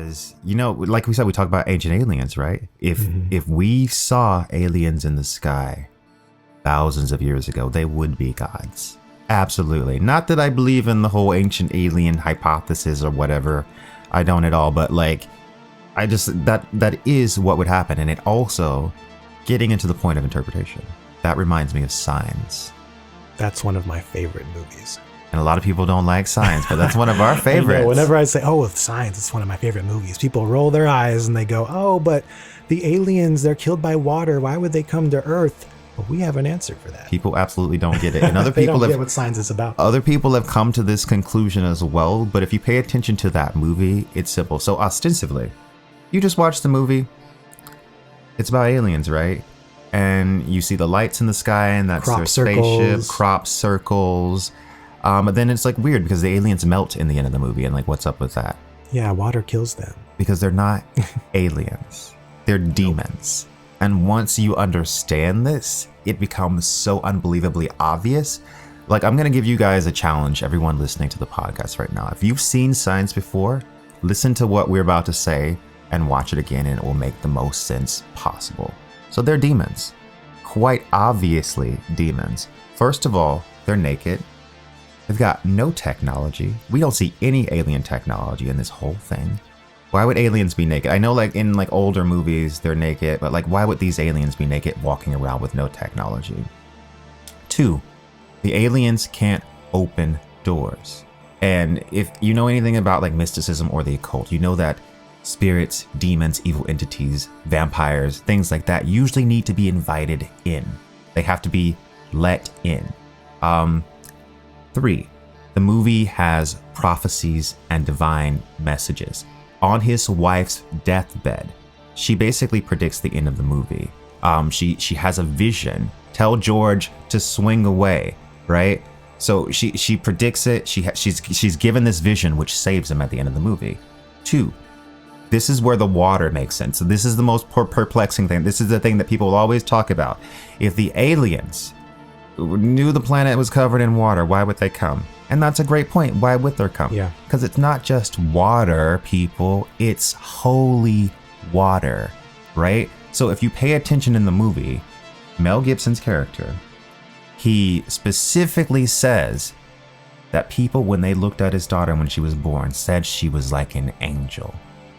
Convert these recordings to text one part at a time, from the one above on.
because, like we said, we talk about ancient aliens, right? If we saw aliens in the sky thousands of years ago, they would be gods. Absolutely. Not that I believe in the whole ancient alien hypothesis or whatever. I don't at all. But that is what would happen. And it also, getting into the point of interpretation, that reminds me of Signs. That's one of my favorite movies. And a lot of people don't like Signs, but that's one of our favorites. Whenever I say, Signs, it's one of my favorite movies, people roll their eyes and they go, oh, but the aliens, they're killed by water. Why would they come to Earth? Well, we have an answer for that. People absolutely don't get it. And other they people don't get what Signs is about. Other people have come to this conclusion as well. But if you pay attention to that movie, it's simple. So ostensibly, you just watch the movie. It's about aliens, right? And you see the lights in the sky, and that's their spaceship, crop circles. But then it's like weird because the aliens melt in the end of the movie, and like, what's up with that? Yeah, water kills them. Because they're not aliens. They're demons. And once you understand this, it becomes so unbelievably obvious. Like, I'm going to give you guys a challenge, everyone listening to the podcast right now. If you've seen Signs before, listen to what we're about to say and watch it again, and it will make the most sense possible. So they're demons. Quite obviously demons. First of all, they're naked. They've got no technology. We don't see any alien technology in this whole thing. Why would aliens be naked? I know like in like older movies, they're naked, but like why would these aliens be naked walking around with no technology? 2, the aliens can't open doors. And if you know anything about like mysticism or the occult, you know that spirits, demons, evil entities, vampires, things like that usually need to be invited in. They have to be let in. 3, the movie has prophecies and divine messages. On his wife's deathbed, she basically predicts the end of the movie. She has a vision. Tell George to swing away, right? So she predicts it. She's given this vision, which saves him at the end of the movie. 2, this is where the water makes sense. So this is the most perplexing thing. This is the thing that people will always talk about. If the aliens knew the planet was covered in water, why would they come? And that's a great point. Why would they come? Yeah. Because it's not just water, people. It's holy water, right? So if you pay attention in the movie, Mel Gibson's character, he specifically says that people, when they looked at his daughter when she was born, said she was like an angel.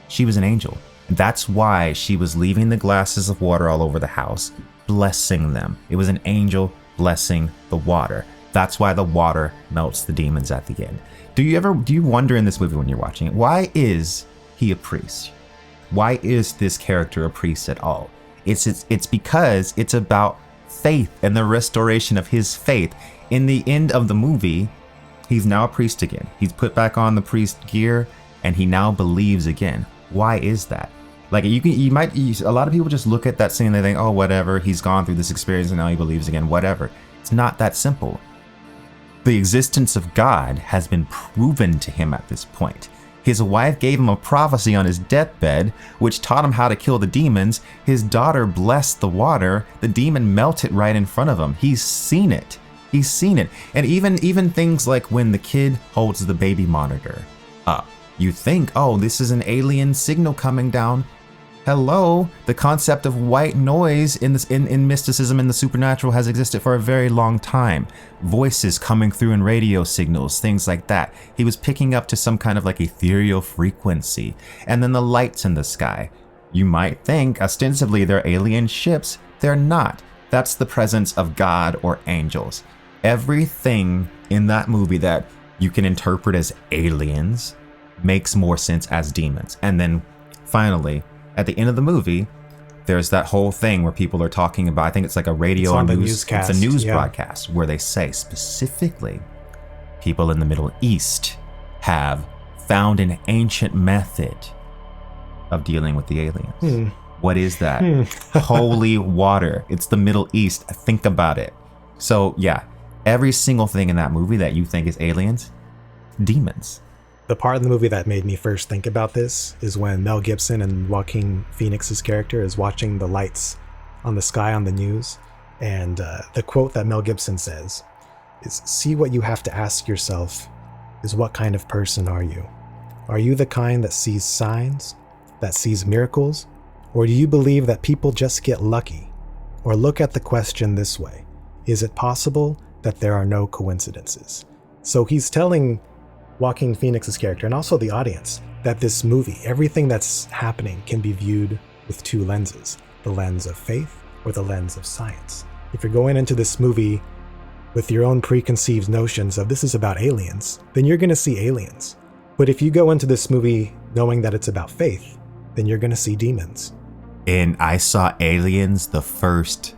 She was an angel. That's why she was leaving the glasses of water all over the house, blessing them. It was an angel blessing the water. That's why the water melts the demons at the end. Do you wonder in this movie when you're watching it, why is he a priest? Why is this character a priest at all? It's because it's about faith and the restoration of his faith. In the end of the movie, he's now a priest again. He's put back on the priest gear and he now believes again. Why is that? Like a lot of people just look at that scene and they think, oh, whatever, he's gone through this experience and now he believes again, whatever. It's not that simple. The existence of God has been proven to him at this point. His wife gave him a prophecy on his deathbed, which taught him how to kill the demons. His daughter blessed the water. The demon melted right in front of him. He's seen it. He's seen it. And even things like when the kid holds the baby monitor up, you think, oh, this is an alien signal coming down. Hello, the concept of white noise in mysticism and the supernatural has existed for a very long time. Voices coming through in radio signals, things like that. He was picking up to some kind of like ethereal frequency. And then the lights in the sky. You might think ostensibly they're alien ships. They're not. That's the presence of God or angels. Everything in that movie that you can interpret as aliens makes more sense as demons. And then finally, at the end of the movie, there's that whole thing where people are talking about, I think it's like a radio newscast. It's a news broadcast where they say specifically people in the Middle East have found an ancient method of dealing with the aliens. What is that? Holy water. It's the Middle East. Think about it. So yeah, every single thing in that movie that you think is aliens, demons. The part of the movie that made me first think about this is when Mel Gibson and Joaquin Phoenix's character is watching the lights on the sky on the news. And the quote that Mel Gibson says is, "See, what you have to ask yourself is what kind of person are you?" Are you the kind that sees signs, that sees miracles? Or do you believe that people just get lucky? Or look at the question this way: is it possible that there are no coincidences? So he's telling Joaquin Phoenix's character, and also the audience, that this movie, everything that's happening can be viewed with two lenses: the lens of faith or the lens of science. If you're going into this movie with your own preconceived notions of this is about aliens, then you're going to see aliens. But if you go into this movie knowing that it's about faith, then you're going to see demons. And I saw aliens the first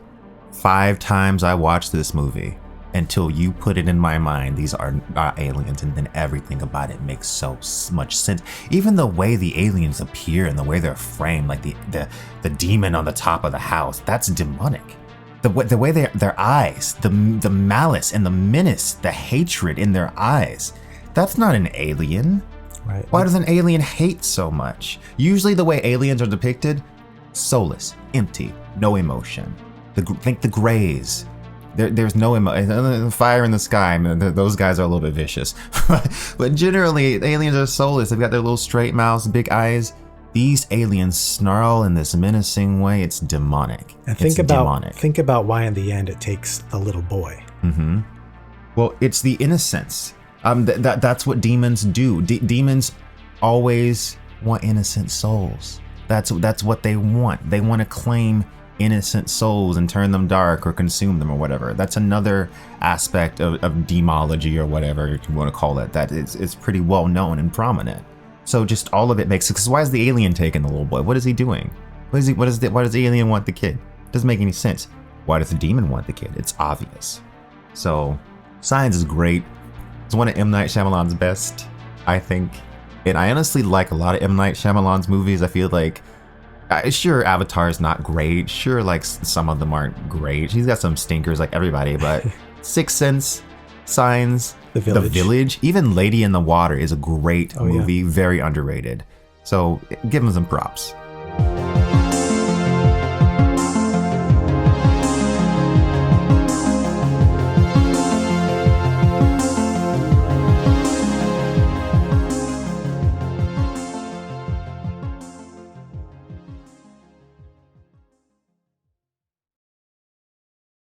5 times I watched this movie until you put it in my mind. These are not aliens, and then everything about it makes so much sense. Even the way the aliens appear and the way they're framed, like the demon on the top of the house, that's demonic. The way their eyes, the malice and the menace, the hatred in their eyes, that's not an alien. Right. Why does an alien hate so much? Usually the way aliens are depicted, soulless, empty, no emotion. Think the Greys. There's no emotion. Fire in the sky, those guys are a little bit vicious. But generally, aliens are soulless. They've got their little straight mouths, big eyes. These aliens snarl in this menacing way. It's demonic. And think about why in the end it takes the little boy. Mm-hmm. Well, it's the innocence. That's what demons do. Demons always want innocent souls. That's what they want. They want to claim innocent souls and turn them dark or consume them or whatever. That's another aspect of demology or whatever you want to call it. That it's pretty well known and prominent. So just all of it makes sense. Because why is the alien taking the little boy? What is he doing? Why does the alien want the kid? Doesn't make any sense. Why does the demon want the kid? It's obvious. So Signs is great. It's one of M. Night Shyamalan's best, I think. And I honestly like a lot of M. Night Shyamalan's movies. I feel like, sure, Avatar is not great. Sure, like some of them aren't great. He's got some stinkers like everybody, but Sixth Sense, Signs, The Village, even Lady in the Water is a great movie, very underrated. So give him some props.